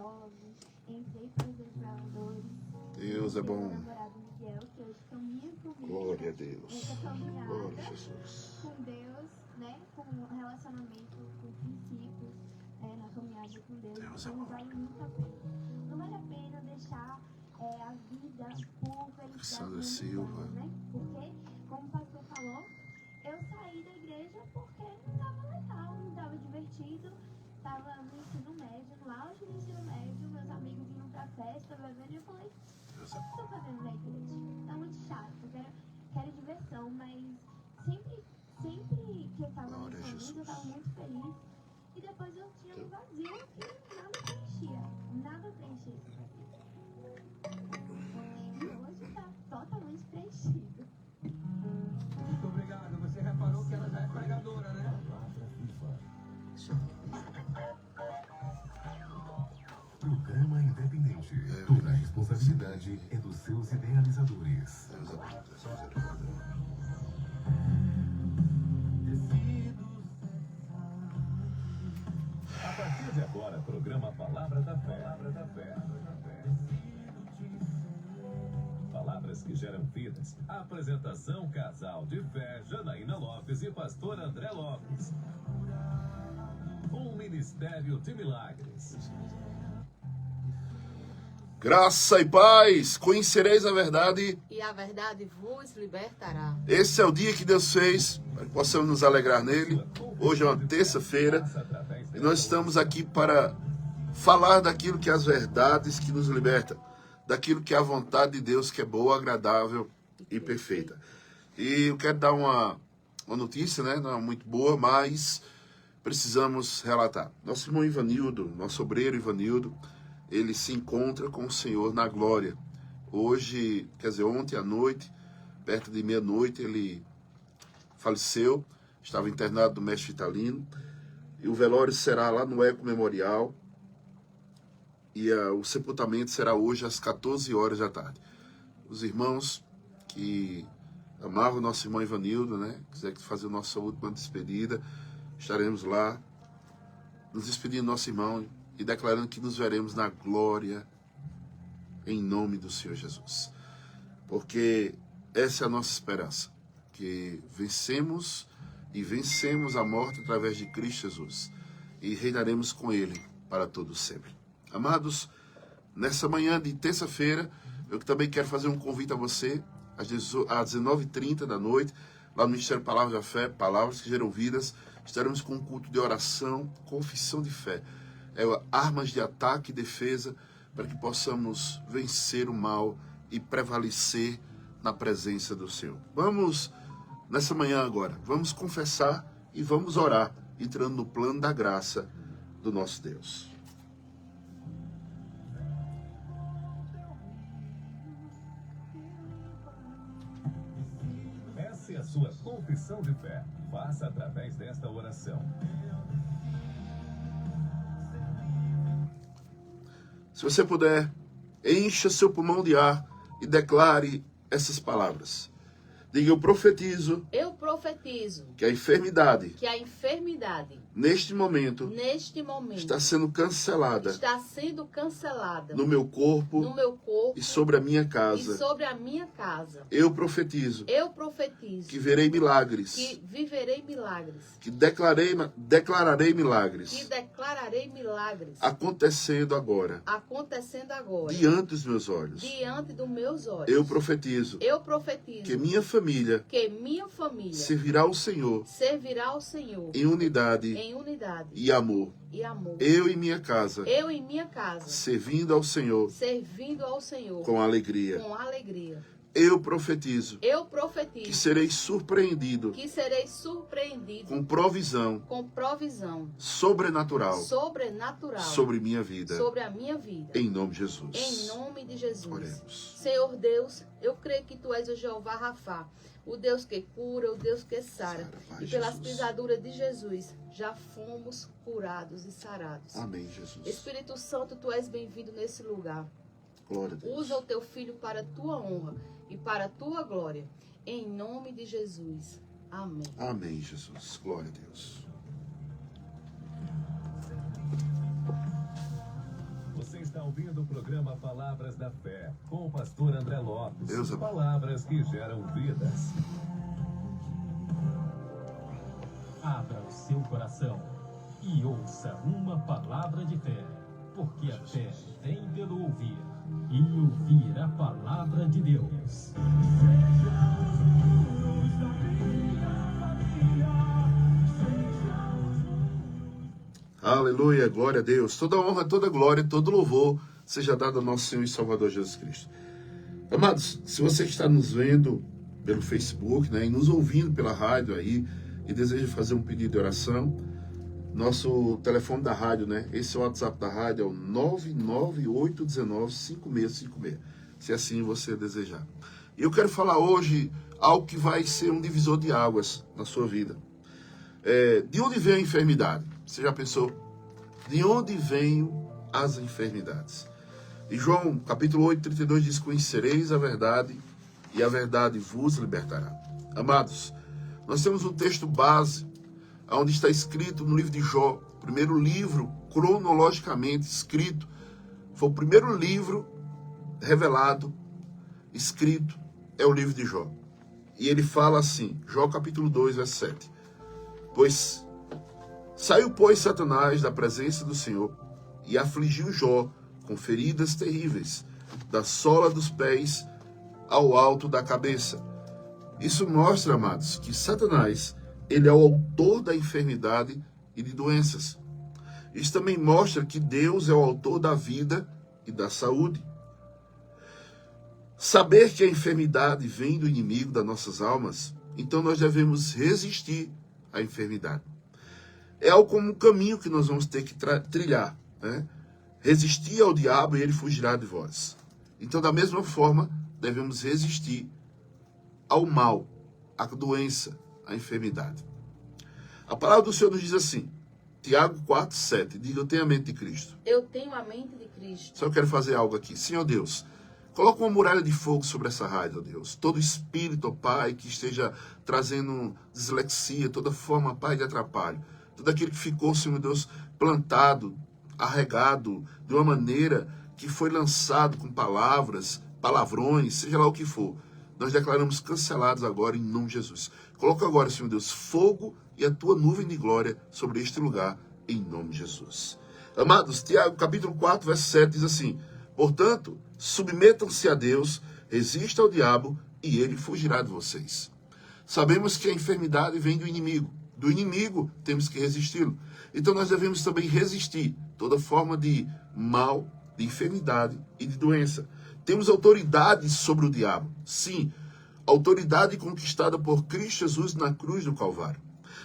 maravilhosos, entrei para os desbravadores. Deus é bom. Meu namorado Miguel, que hoje caminha comigo. Glória a Deus. Nessa caminhada Glória a Jesus. com Deus, né? Com relacionamento, com princípios, na caminhada com Deus. Deus é Então bom. vale muito a pena. Não vale a pena deixar a vida por felicidade Sandra Silva. momentânea, né? Porque, como o pastor falou, eu saí da igreja porque não estava legal, não estava divertido. Estava no ensino médio, no auge do ensino médio, meus amigos iam pra festa, bebendo, e eu falei, o que eu estou fazendo na igreja? Tá muito chato, eu quero diversão, mas sempre que eu estava Glória a nesse momento, Jesus. eu estava muito feliz. E depois eu tinha um vazio que nada preenchia esse vazio. E hoje está totalmente preenchido. Muito obrigado. Você reparou que ela já é pregadora, né? Programa independente. Toda a responsabilidade é dos seus idealizadores. Deus é bom. Deus é misericórdia. A partir de agora, programa Palavra da Fé. Palavras que geram vidas. Apresentação Casal de Fé, Janaína Lopes e Pastor André Lopes. Um ministério de milagres. Graça e paz, conhecereis a verdade. E a verdade vos libertará. Esse é o dia que Deus fez, para que possamos nos alegrar nele. Hoje é uma terça-feira e nós estamos aqui para falar daquilo que é as verdades que nos libertam, daquilo que é a vontade de Deus, que é boa, agradável e perfeita. E eu quero dar uma notícia, né? Não é muito boa, mas precisamos relatar. Nosso irmão Ivanildo, nosso obreiro Ivanildo, ele se encontra com o Senhor na glória. Hoje, quer dizer, ontem à noite, perto de meia-noite, ele faleceu, estava internado no Mestre Italino, e o velório será lá no Eco Memorial, e o sepultamento será hoje às 14 horas da tarde. Os irmãos que amavam nosso irmão Ivanildo, né, quiser fazer a nossa última despedida, estaremos lá, nos despedindo do nosso irmão, e declarando que nos veremos na glória em nome do Senhor Jesus. Porque essa é a nossa esperança, que vencemos a morte através de Cristo Jesus e reinaremos com Ele para todo sempre. Amados, nessa manhã de terça-feira, eu também quero fazer um convite a você, às 19h30 da noite, lá no Ministério Palavras da Fé, Palavras que Geram Vidas, estaremos com um culto de oração, confissão de fé. Armas de ataque e defesa para que possamos vencer o mal e prevalecer na presença do Senhor. Vamos, nessa manhã agora, vamos confessar e vamos orar, entrando no plano da graça do nosso Deus. Essa é a sua confissão de fé. Faça através desta oração. Se você puder, encha seu pulmão de ar e declare essas palavras. Diga, eu profetizo que a enfermidade neste momento está sendo cancelada no meu corpo e sobre a minha casa. Eu profetizo que verei milagres, que declararei milagres acontecendo agora diante dos meus olhos. Eu profetizo que minha família servirá ao Senhor em unidade e amor. Eu e minha casa servindo ao Senhor com alegria. Eu profetizo que serei surpreendido com provisão sobrenatural sobre minha vida. Em nome de Jesus. Em nome de Jesus. Oremos. Senhor Deus, eu creio que Tu és o Jeová Rafá, o Deus que cura, o Deus que sara. Pai E pelas Jesus. pisaduras de Jesus, já fomos curados e sarados. Amém, Jesus. Espírito Santo, Tu és bem-vindo nesse lugar. Glória a Deus. Usa o Teu Filho para a Tua honra e para a Tua glória. Em nome de Jesus. Amém. Amém, Jesus. Glória a Deus. Você está ouvindo o programa Palavras da Fé, com o pastor André Lopes. Deus é bom. Palavras que geram vidas. Abra o seu coração e ouça uma palavra de fé, porque a fé vem pelo ouvir, e ouvir a palavra de Deus. Aleluia, glória a Deus. Toda honra, toda glória, todo louvor seja dado ao nosso Senhor e Salvador Jesus Cristo. Amados, se você está nos vendo pelo Facebook, né, e nos ouvindo pela rádio aí, e deseja fazer um pedido de oração, nosso telefone da rádio, né, esse é o WhatsApp da rádio, é o 998195656, se assim você desejar. E eu quero falar hoje algo que vai ser um divisor de águas na sua vida. De onde vem a enfermidade? Você já pensou? De onde vêm as enfermidades? E João, capítulo 8, 32 diz: conhecereis a verdade e a verdade vos libertará. Amados, nós temos um texto base, onde está escrito no livro de Jó, primeiro livro cronologicamente escrito. Foi o primeiro livro revelado, escrito, é o livro de Jó. E ele fala assim, Jó capítulo 2, verso 7. Saiu, pois, Satanás da presença do Senhor e afligiu Jó com feridas terríveis, da sola dos pés ao alto da cabeça. Isso mostra, amados, que Satanás, ele é o autor da enfermidade e de doenças. Isso também mostra que Deus é o autor da vida e da saúde. Saber que a enfermidade vem do inimigo das nossas almas, então nós devemos resistir à enfermidade. É algo como um caminho que nós vamos ter que trilhar, né? Resistir ao diabo e ele fugirá de vós. Então, da mesma forma, devemos resistir ao mal, à doença, à enfermidade. A palavra do Senhor nos diz assim, Tiago 4, 7, diga: eu tenho a mente de Cristo. Eu tenho a mente de Cristo. Só quero fazer algo aqui. Senhor Deus, coloca uma muralha de fogo sobre essa rádio, ó Deus. Todo espírito, ó Pai, que esteja trazendo dislexia, toda forma, Pai, de atrapalho. Tudo aquilo que ficou, Senhor Deus, plantado, arregado, de uma maneira que foi lançado com palavras, palavrões, seja lá o que for. Nós declaramos cancelados agora em nome de Jesus. Coloca agora, Senhor Deus, fogo e a tua nuvem de glória sobre este lugar, em nome de Jesus. Amados, Tiago capítulo 4, verso 7 diz assim: portanto, submetam-se a Deus, resista ao diabo e ele fugirá de vocês. Sabemos que a enfermidade vem do inimigo. Do inimigo temos que resisti-lo. Então nós devemos também resistir toda forma de mal, de enfermidade e de doença. Temos autoridade sobre o diabo. Sim, autoridade conquistada por Cristo Jesus na cruz do Calvário.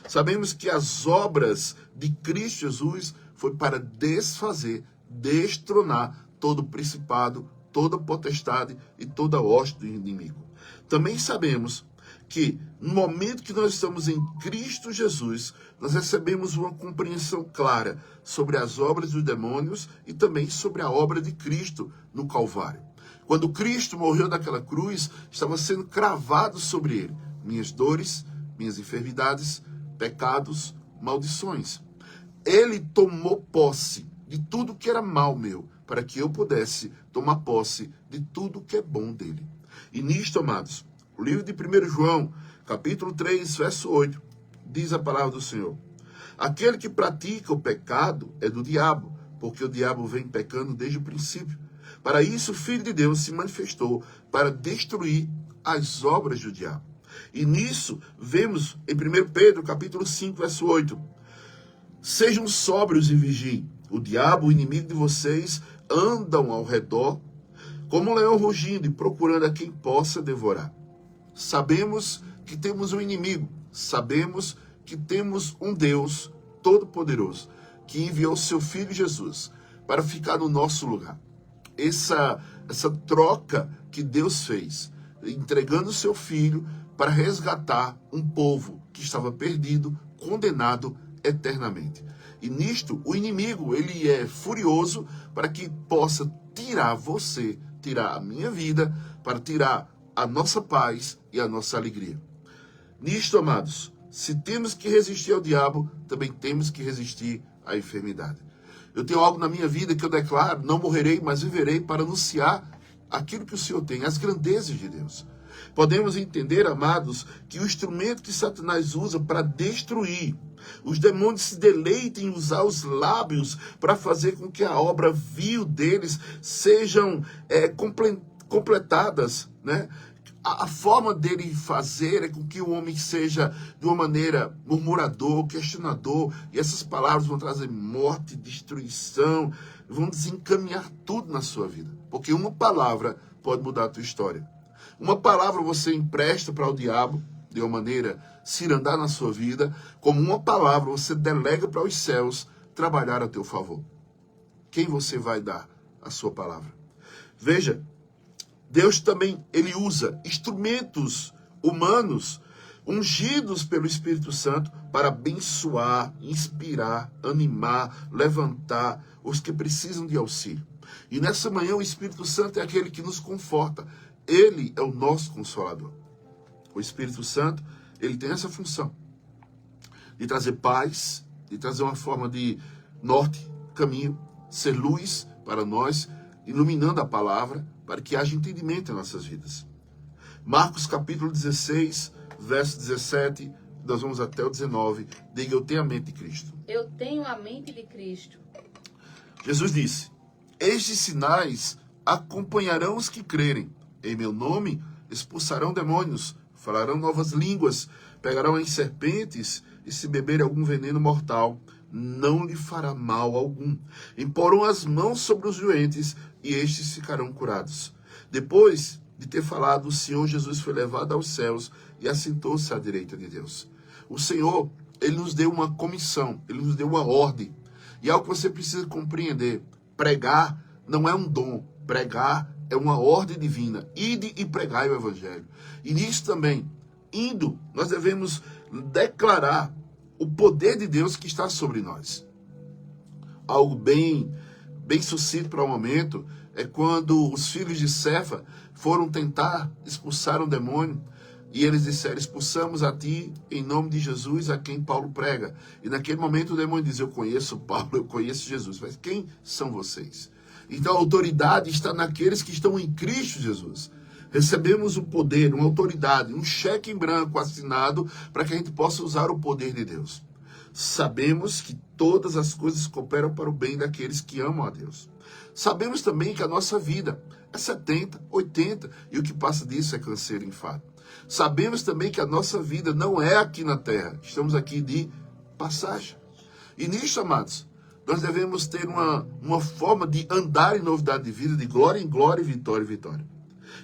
Sabemos que as obras de Cristo Jesus foi para desfazer, destronar todo principado, toda potestade e toda hoste do inimigo. Também sabemos que no momento que nós estamos em Cristo Jesus, nós recebemos uma compreensão clara sobre as obras dos demônios e também sobre a obra de Cristo no Calvário. Quando Cristo morreu naquela cruz, estava sendo cravado sobre ele minhas dores, minhas enfermidades, pecados, maldições. Ele tomou posse de tudo que era mal meu, para que eu pudesse tomar posse de tudo que é bom dele. E nisto, amados, o livro de 1 João, capítulo 3, verso 8, diz a palavra do Senhor: aquele que pratica o pecado é do diabo, porque o diabo vem pecando desde o princípio. Para isso o Filho de Deus se manifestou, para destruir as obras do diabo. E nisso vemos em 1 Pedro, capítulo 5, verso 8, sejam sóbrios e vigiem. O diabo, o inimigo de vocês, andam ao redor, como um leão rugindo e procurando a quem possa devorar. Sabemos que temos um inimigo, sabemos que temos um Deus todo-poderoso, que enviou seu Filho Jesus para ficar no nosso lugar. Essa troca que Deus fez, entregando seu Filho para resgatar um povo que estava perdido, condenado eternamente. E nisto, o inimigo, ele é furioso para que possa tirar você, tirar a minha vida, para tirar a nossa paz e a nossa alegria. Nisto, amados, se temos que resistir ao diabo, também temos que resistir à enfermidade. Eu tenho algo na minha vida que eu declaro, não morrerei, mas viverei para anunciar aquilo que o Senhor tem, as grandezas de Deus. Podemos entender, amados, que o instrumento que Satanás usa para destruir, os demônios se deleitam em usar os lábios para fazer com que a obra vil deles sejam completadas, né? A forma dele fazer é com que o homem seja de uma maneira murmurador, questionador, e essas palavras vão trazer morte, destruição, vão desencaminhar tudo na sua vida. Porque uma palavra pode mudar a tua história. Uma palavra você empresta para o diabo, de uma maneira cirandar na sua vida, como uma palavra você delega para os céus trabalhar a teu favor. Quem você vai dar a sua palavra? Veja, Deus também, ele usa instrumentos humanos ungidos pelo Espírito Santo para abençoar, inspirar, animar, levantar os que precisam de auxílio. E nessa manhã o Espírito Santo é aquele que nos conforta. Ele é o nosso consolador. O Espírito Santo, ele tem essa função de trazer paz, de trazer uma forma de norte, caminho, ser luz para nós, iluminando a palavra, para que haja entendimento em nossas vidas. Marcos capítulo 16, verso 17, nós vamos até o 19. Diga, eu tenho a mente de Cristo. Eu tenho a mente de Cristo. Jesus disse, estes sinais acompanharão os que crerem. Em meu nome expulsarão demônios, falarão novas línguas, pegarão em serpentes, e se beberem algum veneno mortal, não lhe fará mal algum. Imporão as mãos sobre os doentes, e estes ficarão curados. Depois de ter falado, o Senhor Jesus foi levado aos céus e assentou-se à direita de Deus. O Senhor, ele nos deu uma comissão, ele nos deu uma ordem. E é algo que você precisa compreender. Pregar não é um dom, pregar é uma ordem divina. Ide e pregai o evangelho. E nisso também, indo, nós devemos declarar o poder de Deus que está sobre nós. Algo bem sucinto para o momento é quando os filhos de Cefa foram tentar expulsar um demônio e eles disseram, expulsamos a ti em nome de Jesus a quem Paulo prega. E naquele momento o demônio diz, eu conheço Paulo, eu conheço Jesus, mas quem são vocês? Então a autoridade está naqueles que estão em Cristo Jesus. Recebemos um poder, uma autoridade, um cheque em branco assinado para que a gente possa usar o poder de Deus. Sabemos que todas as coisas cooperam para o bem daqueles que amam a Deus. Sabemos também que a nossa vida é 70, 80 e o que passa disso é câncer e infarto. Sabemos também que a nossa vida não é aqui na terra. Estamos aqui de passagem. E nisso, amados, nós devemos ter uma forma de andar em novidade de vida, de glória em glória e vitória em vitória.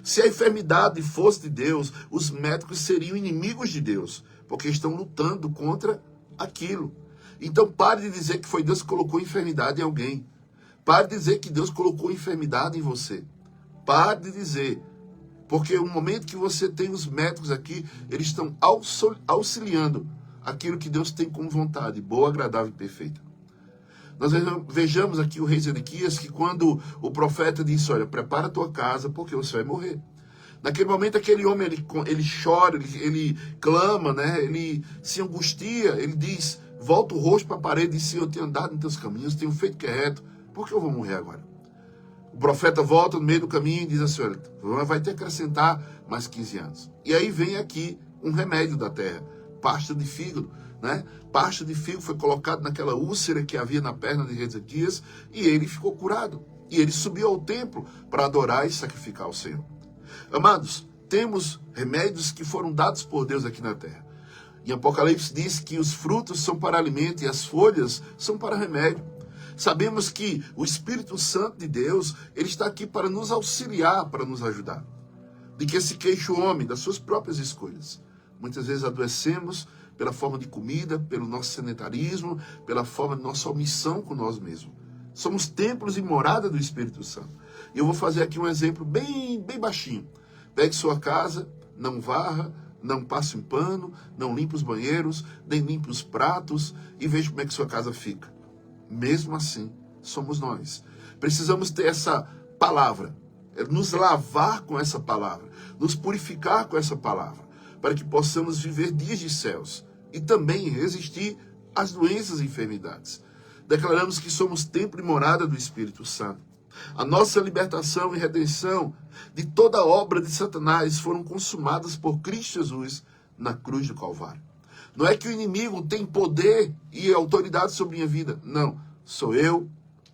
Se a enfermidade fosse de Deus, os médicos seriam inimigos de Deus, porque estão lutando contra aquilo. Então pare de dizer que foi Deus que colocou enfermidade em alguém. Pare de dizer que Deus colocou enfermidade em você. Pare de dizer, porque o momento que você tem os médicos aqui, eles estão auxiliando aquilo que Deus tem como vontade, boa, agradável e perfeita. Nós vejamos aqui o rei Zedequias, que quando o profeta disse, olha, prepara a tua casa, porque você vai morrer. Naquele momento, aquele homem, ele chora, ele clama, né? Ele se angustia, ele diz, volta o rosto para a parede e diz, eu tenho andado em teus caminhos, tenho feito o que é reto, por que eu vou morrer agora? O profeta volta no meio do caminho e diz assim, olha, vai ter que acrescentar mais 15 anos. E aí vem aqui um remédio da terra, pasta de fígado, né? Pasta de fígado foi colocado naquela úlcera que havia na perna de Ezequias e ele ficou curado. E ele subiu ao templo para adorar e sacrificar ao Senhor. Amados, temos remédios que foram dados por Deus aqui na terra. Em Apocalipse diz que os frutos são para alimento e as folhas são para remédio. Sabemos que o Espírito Santo de Deus, ele está aqui para nos auxiliar, para nos ajudar. De que se queixa o homem das suas próprias escolhas. Muitas vezes adoecemos pela forma de comida, pelo nosso sedentarismo, pela forma de nossa omissão com nós mesmos. Somos templos e morada do Espírito Santo. E eu vou fazer aqui um exemplo bem baixinho. Pegue sua casa, não varra, não passe um pano, não limpe os banheiros, nem limpe os pratos e veja como é que sua casa fica. Mesmo assim, somos nós. Precisamos ter essa palavra, nos lavar com essa palavra, nos purificar com essa palavra, para que possamos viver dias de céus e também resistir às doenças e enfermidades. declaramos que somos templo e morada do Espírito Santo. A nossa libertação e redenção de toda a obra de Satanás foram consumadas por Cristo Jesus na cruz do Calvário. Não é que o inimigo tem poder e autoridade sobre minha vida. Não, sou eu,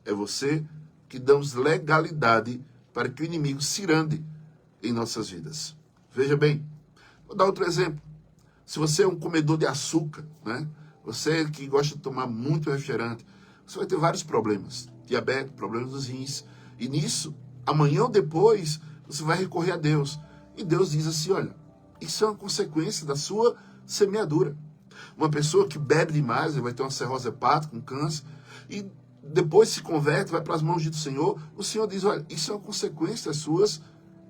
é você, que damos legalidade para que o inimigo se irande em nossas vidas. Veja bem, vou dar outro exemplo. Se você é um comedor de açúcar, né? Você que gosta de tomar muito refrigerante, você vai ter vários problemas. Diabetes, problemas dos rins. E nisso, amanhã ou depois, você vai recorrer a Deus. E Deus diz assim, olha, isso é uma consequência da sua semeadura. Uma pessoa que bebe demais, vai ter uma cirrose hepática, um câncer, e depois se converte, vai para as mãos do Senhor, o Senhor diz, olha, isso é uma consequência das suas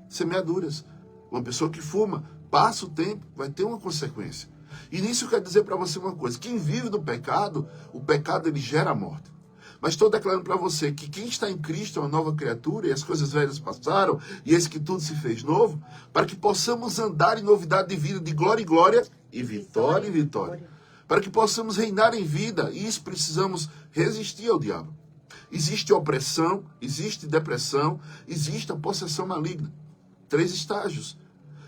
semeaduras. Uma pessoa que fuma, passa o tempo, vai ter uma consequência. E nisso eu quero dizer para você uma coisa, quem vive no pecado, o pecado ele gera a morte. Mas estou declarando para você que quem está em Cristo é uma nova criatura, e as coisas velhas passaram, e eis que tudo se fez novo, para que possamos andar em novidade de vida, de glória em glória, e vitória em vitória. Para que possamos reinar em vida, e isso precisamos resistir ao diabo. Existe opressão, existe depressão, existe a possessão maligna. 3 estágios.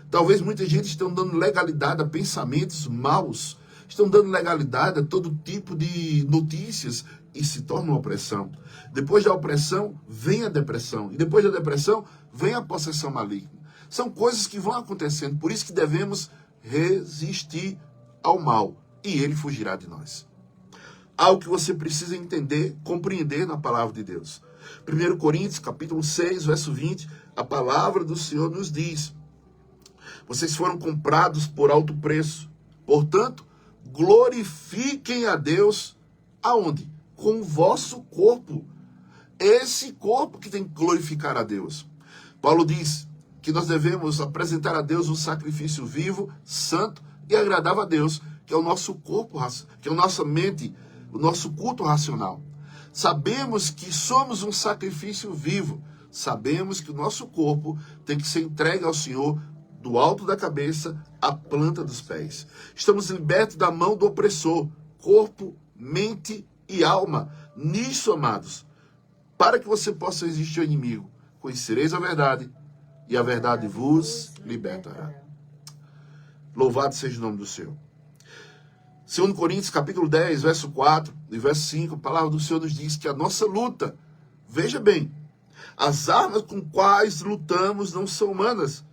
Talvez muita gente estão dando legalidade a pensamentos maus, estão dando legalidade a todo tipo de notícias e se torna uma opressão. Depois da opressão, vem a depressão. E depois da depressão, vem a possessão maligna. São coisas que vão acontecendo, por isso que devemos resistir ao mal e ele fugirá de nós. Algo que você precisa entender, compreender na palavra de Deus. 1 Coríntios, capítulo 6, verso 20, a palavra do Senhor nos diz: vocês foram comprados por alto preço. Portanto, glorifiquem a Deus aonde? Com o vosso corpo. Esse corpo que tem que glorificar a Deus. Paulo diz que nós devemos apresentar a Deus um sacrifício vivo, santo e agradável a Deus, que é o nosso corpo, que é a nossa mente, o nosso culto racional. Sabemos que somos um sacrifício vivo. Sabemos que o nosso corpo tem que ser entregue ao Senhor do alto da cabeça à planta dos pés. Estamos libertos da mão do opressor, corpo, mente e alma. Nisso, amados, para que você possa resistir ao inimigo, conhecereis a verdade e a verdade vos libertará. Louvado seja o nome do Senhor. 2 Coríntios, capítulo 10, verso 4 e verso 5, a palavra do Senhor nos diz que a nossa luta, veja bem, as armas com quais lutamos não são humanas.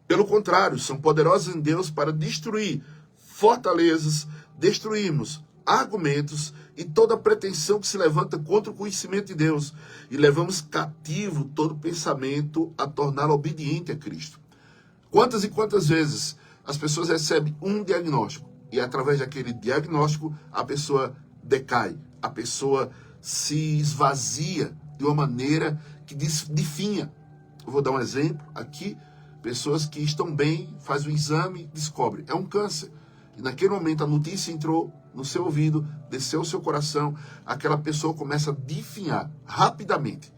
Pelo contrário, são poderosas em Deus para destruir fortalezas, destruirmos argumentos e toda pretensão que se levanta contra o conhecimento de Deus. E levamos cativo todo pensamento a torná-lo obediente a Cristo. Quantas e quantas vezes as pessoas recebem um diagnóstico e através daquele diagnóstico a pessoa decai, a pessoa se esvazia de uma maneira que definha. Eu vou dar um exemplo aqui. Pessoas que estão bem, faz o exame, descobre, é um câncer. E naquele momento a notícia entrou no seu ouvido, desceu ao seu coração, aquela pessoa começa a definhar rapidamente.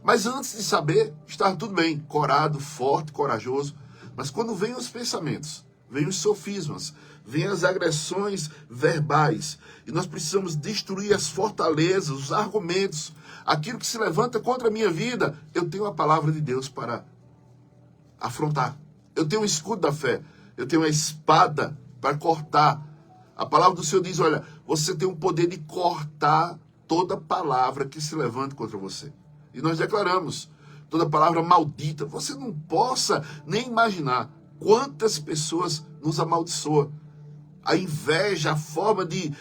Mas antes de saber, estava tudo bem, corado, forte, corajoso. Mas quando vem os pensamentos, vem os sofismas, vem as agressões verbais, e nós precisamos destruir as fortalezas, os argumentos, aquilo que se levanta contra a minha vida, eu tenho a palavra de Deus para afrontar. Eu tenho um escudo da fé. Eu tenho uma espada para cortar. A palavra do Senhor diz, olha, você tem o poder de cortar toda palavra que se levante contra você. E nós declaramos, toda palavra maldita. Você não possa nem imaginar quantas pessoas nos amaldiçoam. A inveja, a forma de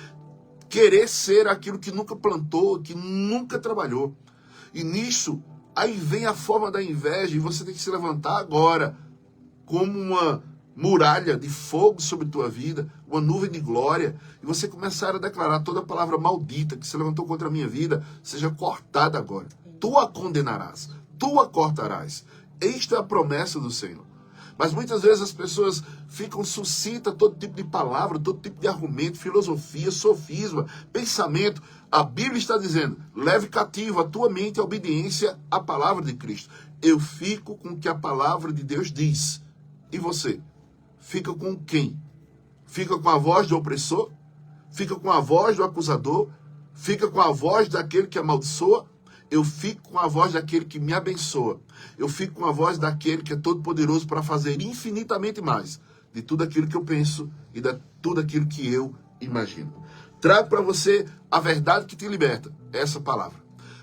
querer ser aquilo que nunca plantou, que nunca trabalhou. E nisso, aí vem a forma da inveja e você tem que se levantar agora como uma muralha de fogo sobre tua vida, uma nuvem de glória, e você começar a declarar toda palavra maldita que se levantou contra a minha vida, seja cortada agora. Tu a condenarás, tu a cortarás. Esta é a promessa do Senhor. Mas muitas vezes as pessoas suscitam todo tipo de palavra, todo tipo de argumento, filosofia, sofisma, pensamento. A Bíblia está dizendo, leve cativo a tua mente à obediência à palavra de Cristo. Eu fico com o que a palavra de Deus diz. E você? Fica com quem? Fica com a voz do opressor? Fica com a voz do acusador? fica com a voz daquele que amaldiçoa, eu fico com a voz daquele que me abençoa. Eu fico com a voz daquele que é todo poderoso para fazer infinitamente mais de tudo aquilo que eu penso e de tudo aquilo que eu imagino. Trago para você a verdade que te liberta, essa palavra.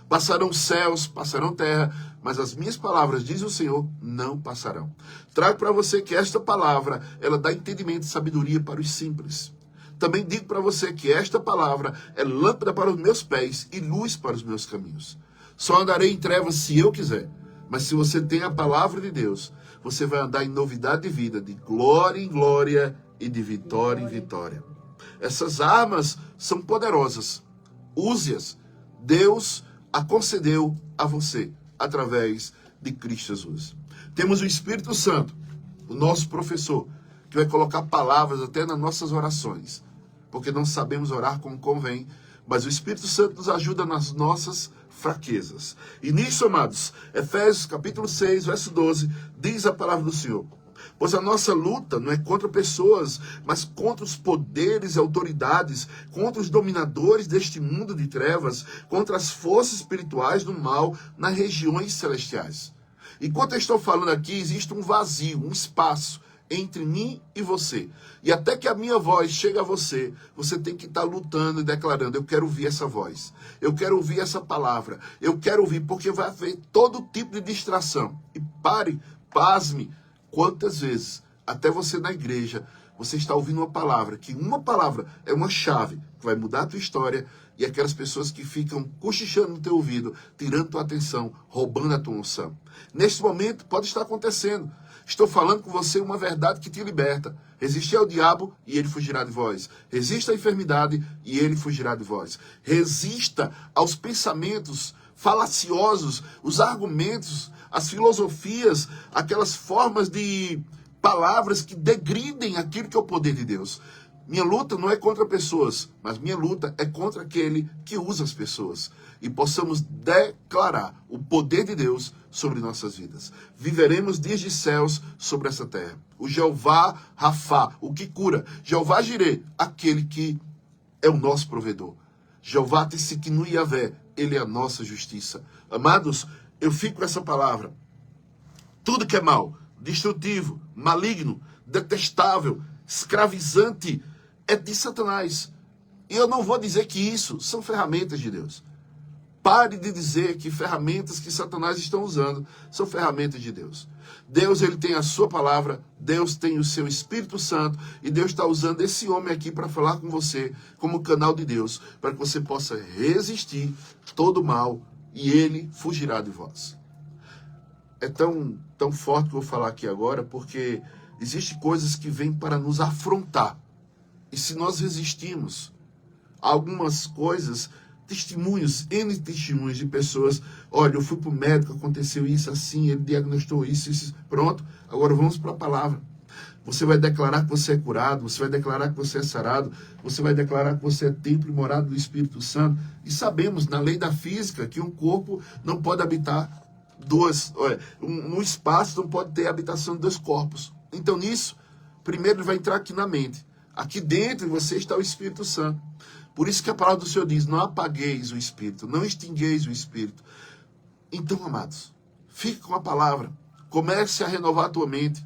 Passarão céus, passarão terra, mas as minhas palavras, diz o Senhor, não passarão. Trago para você que esta palavra, ela dá entendimento e sabedoria para os simples. Também digo para você que esta palavra é lâmpada para os meus pés e luz para os meus caminhos. Só andarei em trevas se eu quiser. Mas se você tem a palavra de Deus, você vai andar em novidade de vida, de glória em glória e de vitória em vitória. Essas armas são poderosas. Use-as. Deus a concedeu a você através de Cristo Jesus. Temos o Espírito Santo, o nosso professor, que vai colocar palavras até nas nossas orações, porque não sabemos orar como convém, mas o Espírito Santo nos ajuda nas nossas fraquezas. E nisso, amados, Efésios capítulo 6, verso 12, diz a palavra do Senhor: pois a nossa luta não é contra pessoas, mas contra os poderes e autoridades, contra os dominadores deste mundo de trevas, contra as forças espirituais do mal nas regiões celestiais. Enquanto eu estou falando aqui, existe um vazio, um espaço entre mim e você. E até que a minha voz chegue a você, você tem que estar lutando e declarando: eu quero ouvir essa voz, eu quero ouvir essa palavra, eu quero ouvir, porque vai haver todo tipo de distração. E pasme, quantas vezes, até você na igreja, você está ouvindo uma palavra, que uma palavra é uma chave que vai mudar a tua história, e aquelas pessoas que ficam cochichando no teu ouvido, tirando tua atenção, roubando a tua unção. Neste momento, pode estar acontecendo. Estou falando com você uma verdade que te liberta. Resistir ao diabo e ele fugirá de vós. Resista à enfermidade e ele fugirá de vós. Resista aos pensamentos falaciosos, os argumentos, as filosofias, aquelas formas de palavras que degridem aquilo que é o poder de Deus. Minha luta não é contra pessoas, mas minha luta é contra aquele que usa as pessoas. E possamos declarar o poder de Deus sobre nossas vidas. Viveremos dias de céus sobre essa terra. O Jeová Rafá, o que cura. Jeová Jirê, aquele que é o nosso provedor. Jeová Tsikinu Yavé, ele é a nossa justiça. Amados, eu fico com essa palavra. Tudo que é mal, destrutivo, maligno, detestável, escravizante, é de Satanás. E eu não vou dizer que isso são ferramentas de Deus. Pare de dizer que ferramentas que Satanás estão usando são ferramentas de Deus. Deus, ele tem a sua palavra, Deus tem o seu Espírito Santo, e Deus está usando esse homem aqui para falar com você como canal de Deus, para que você possa resistir todo o mal e ele fugirá de vós. É tão forte que eu vou falar aqui agora, porque existem coisas que vêm para nos afrontar. E se nós resistirmos a algumas coisas, N testemunhos de pessoas: olha, eu fui para o médico, aconteceu isso assim, ele diagnosticou isso, pronto, agora vamos para a palavra. Você vai declarar que você é curado, você vai declarar que você é sarado, você vai declarar que você é templo e morada do Espírito Santo. E sabemos, na lei da física, que um corpo não pode habitar um espaço não pode ter habitação de dois corpos. Então nisso, primeiro ele vai entrar aqui na mente. Aqui dentro de você está o Espírito Santo. Por isso que a palavra do Senhor diz: não apagueis o Espírito, não extingueis o Espírito. Então, amados, fique com a palavra. Comece a renovar a tua mente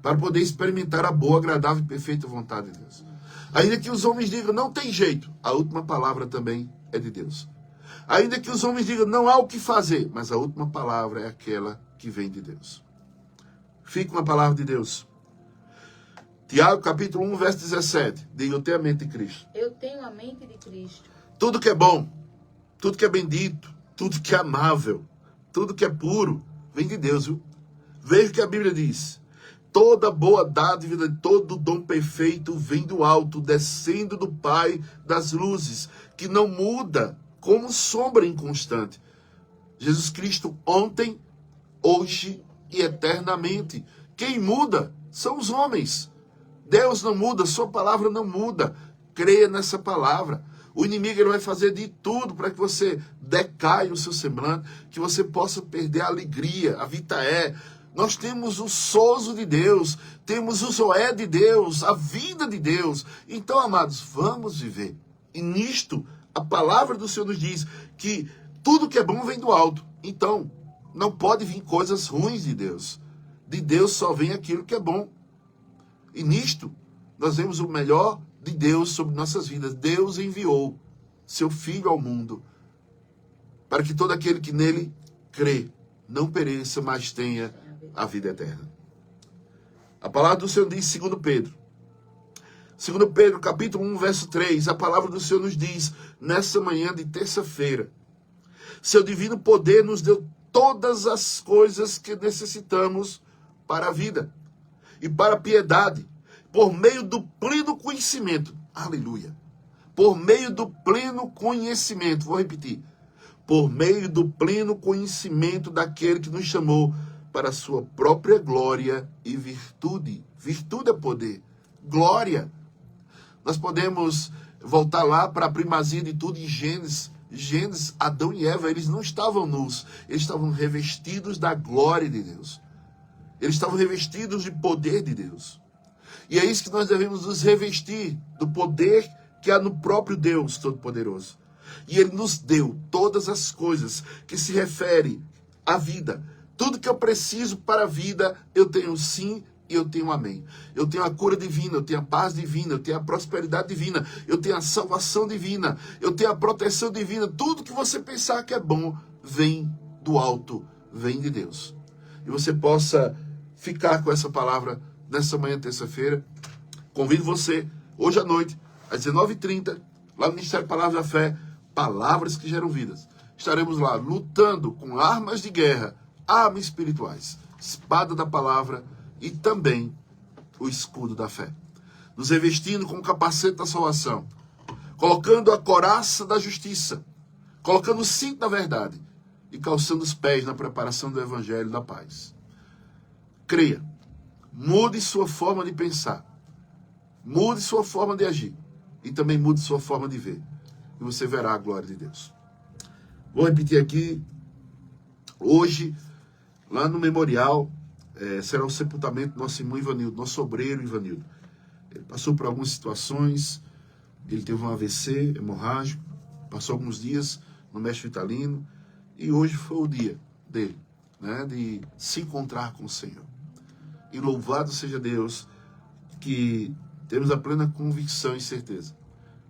para poder experimentar a boa, agradável e perfeita vontade de Deus. Ainda que os homens digam: não tem jeito, a última palavra também é de Deus. Ainda que os homens digam: não há o que fazer, mas a última palavra é aquela que vem de Deus. Fique com a palavra de Deus. Tiago, capítulo 1, verso 17. Diga: eu tenho a mente de Cristo. Eu tenho a mente de Cristo. Tudo que é bom, tudo que é bendito, tudo que é amável, tudo que é puro, vem de Deus, viu? Veja o que a Bíblia diz: toda boa dádiva, todo dom perfeito vem do alto, descendo do Pai das luzes, que não muda como sombra inconstante. Jesus Cristo ontem, hoje e eternamente. Quem muda são os homens. Deus não muda, sua palavra não muda. Creia nessa palavra. O inimigo ele vai fazer de tudo para que você decaia o seu semblante, que você possa perder a alegria, a vitaé. Nós temos o sozo de Deus, temos o zoé de Deus, a vida de Deus. Então, amados, vamos viver. E nisto, A palavra do Senhor nos diz que tudo que é bom vem do alto. Então, não pode vir coisas ruins de Deus. De Deus só vem aquilo que é bom. E nisto, nós vemos o melhor de Deus sobre nossas vidas. Deus enviou seu Filho ao mundo para que todo aquele que nele crê não pereça, mas tenha a vida eterna. A palavra do Senhor diz, segundo Pedro, capítulo 1, verso 3, a palavra do Senhor nos diz, nessa manhã de terça-feira, seu divino poder nos deu todas as coisas que necessitamos para a vida e para a piedade, por meio do pleno conhecimento. Aleluia. Por meio do pleno conhecimento. Vou repetir. Por meio do pleno conhecimento daquele que nos chamou para a sua própria glória e virtude. Virtude é poder. Glória. Nós podemos voltar lá para a primazia de tudo em Gênesis. Gênesis, Adão e Eva, eles não estavam nus. Eles estavam revestidos da glória de Deus. Eles estavam revestidos de poder de Deus. E é isso que nós devemos nos revestir, do poder que há no próprio Deus Todo-Poderoso. E Ele nos deu todas as coisas que se referem à vida. Tudo que eu preciso para a vida, eu tenho sim e eu tenho amém. Eu tenho a cura divina, eu tenho a paz divina, eu tenho a prosperidade divina, eu tenho a salvação divina, eu tenho a proteção divina. Tudo que você pensar que é bom, vem do alto, vem de Deus. E você possa ficar com essa palavra nessa manhã, terça-feira. Convido você, hoje à noite, às 19h30, lá no Ministério Palavra da Fé, Palavras que Geram Vidas. Estaremos lá lutando com armas de guerra, armas espirituais, espada da palavra e também o escudo da fé. Nos revestindo com o capacete da salvação, colocando a couraça da justiça, colocando o cinto da verdade e calçando os pés na preparação do evangelho da paz. Creia. Mude sua forma de pensar. Mude sua forma de agir. E também mude sua forma de ver. E você verá a glória de Deus. Vou repetir aqui. Hoje, lá no memorial, será o sepultamento do nosso irmão Ivanildo, nosso obreiro Ivanildo. Ele passou por algumas situações. Ele teve um AVC hemorrágico. Passou alguns dias no Mestre Vitalino. E hoje foi o dia dele, né, de se encontrar com o Senhor. E louvado seja Deus que temos a plena convicção e certeza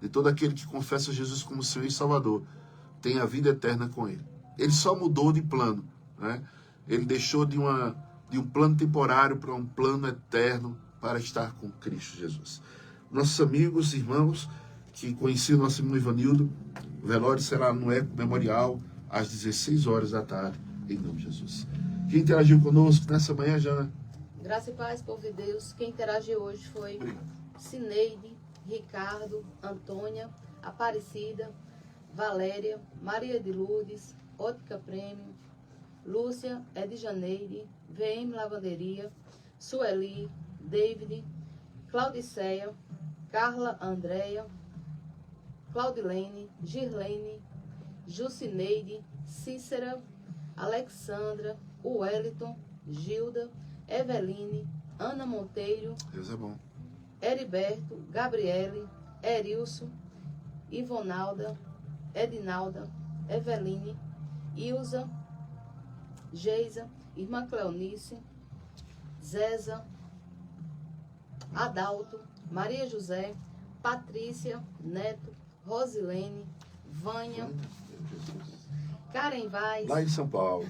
de todo aquele que confessa Jesus como Senhor e Salvador tem a vida eterna com Ele. Ele só mudou de plano, né? Ele deixou de um plano temporário para um plano eterno para estar com Cristo Jesus. Nossos amigos, irmãos que conheciam nosso irmão Ivanildo, o velório será no Eco Memorial às 16 horas da tarde, em nome de Jesus. Quem interagiu conosco nessa manhã, Jana? Graça e paz, povo de Deus. Quem interagiu hoje foi Cineide, Ricardo, Antônia, Aparecida, Valéria, Maria de Lourdes, Ótica Prêmio, Lúcia, Edjaneide, VM Lavanderia, Sueli, David, Claudiceia, Carla Andréia, Claudilene, Girlene, Jucineide, Cícera, Alexandra, Wellington, Gilda, Eveline, Ana Monteiro, Deus é bom. Heriberto, Gabriele, Erilson, Ivonalda, Edinalda, Eveline, Ilza, Geisa, Irmã Cleonice, Zéza, Adalto, Maria José, Patrícia, Neto, Rosilene, Vânia, Karen Vaz, Lá em São Paulo.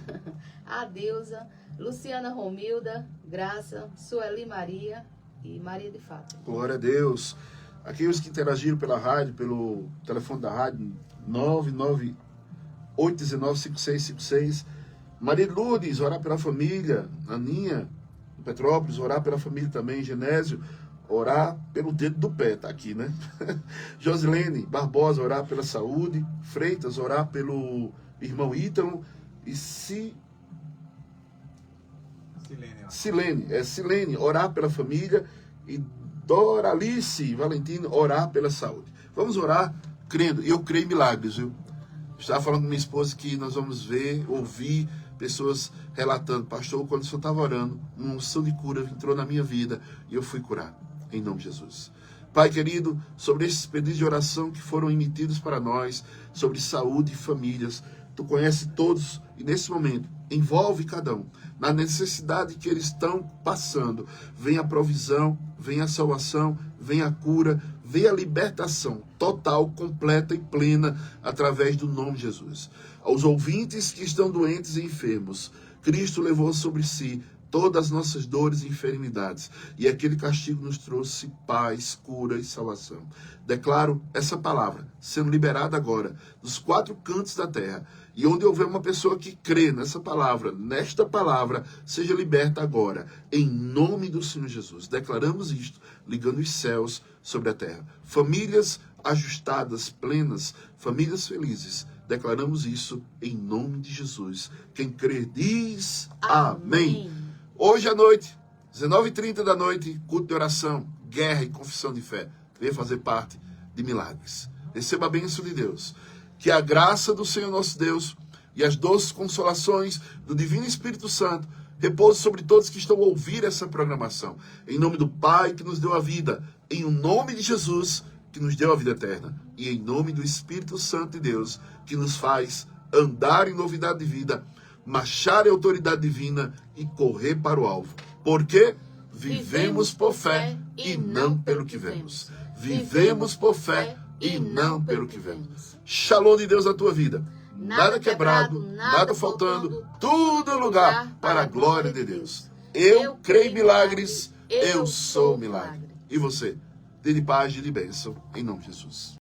Adeusa, Luciana Romilda, Graça, Sueli Maria e Maria de Fátima. Glória a Deus. Aqueles que interagiram pela rádio, pelo telefone da rádio, 998195656. Maria Lourdes, orar pela família. Aninha, em Petrópolis, orar pela família também. Genésio, orar pelo dedo do pé, tá aqui, né? Josilene Barbosa, orar pela saúde. Freitas, orar pelo irmão Ítalo. E Silene, orar pela família. E Doralice Valentino, orar pela saúde. Vamos orar crendo. Eu creio em milagres, viu? Estava falando com minha esposa que nós vamos ouvir pessoas relatando: pastor, quando o senhor estava orando, uma unção de cura entrou na minha vida e eu fui curado. Em nome de Jesus. Pai querido, sobre esses pedidos de oração que foram emitidos para nós, sobre saúde e famílias, Tu conheces todos e nesse momento envolve cada um na necessidade que eles estão passando. Vem a provisão, vem a salvação, vem a cura, vem a libertação total, completa e plena através do nome de Jesus. Aos ouvintes que estão doentes e enfermos, Cristo levou sobre si todas as nossas dores e enfermidades, e aquele castigo nos trouxe paz, cura e salvação. Declaro essa palavra sendo liberada agora dos 4 cantos da terra, e onde houver uma pessoa que crê nessa palavra, nesta palavra, seja liberta agora, em nome do Senhor Jesus. Declaramos isto, ligando os céus sobre a terra. Famílias ajustadas, plenas, famílias felizes. Declaramos isso em nome de Jesus. Quem crê diz amém. Hoje à noite, 19h30 da noite, culto de oração, guerra e confissão de fé. Venha fazer parte de milagres. Receba a bênção de Deus. Que a graça do Senhor nosso Deus e as doces consolações do Divino Espírito Santo repouse sobre todos que estão a ouvir essa programação. Em nome do Pai que nos deu a vida, em o nome de Jesus que nos deu a vida eterna, e em nome do Espírito Santo de Deus que nos faz andar em novidade de vida, marchar em autoridade divina e correr para o alvo. Porque vivemos por fé e não pelo que vemos. Vivemos por fé e não pelo que vemos. Shalom de Deus na tua vida. Nada quebrado, nada faltando, tudo em lugar para a glória de Deus. Eu creio em milagres, eu sou milagre. E você? Dê de paz e de bênção, em nome de Jesus.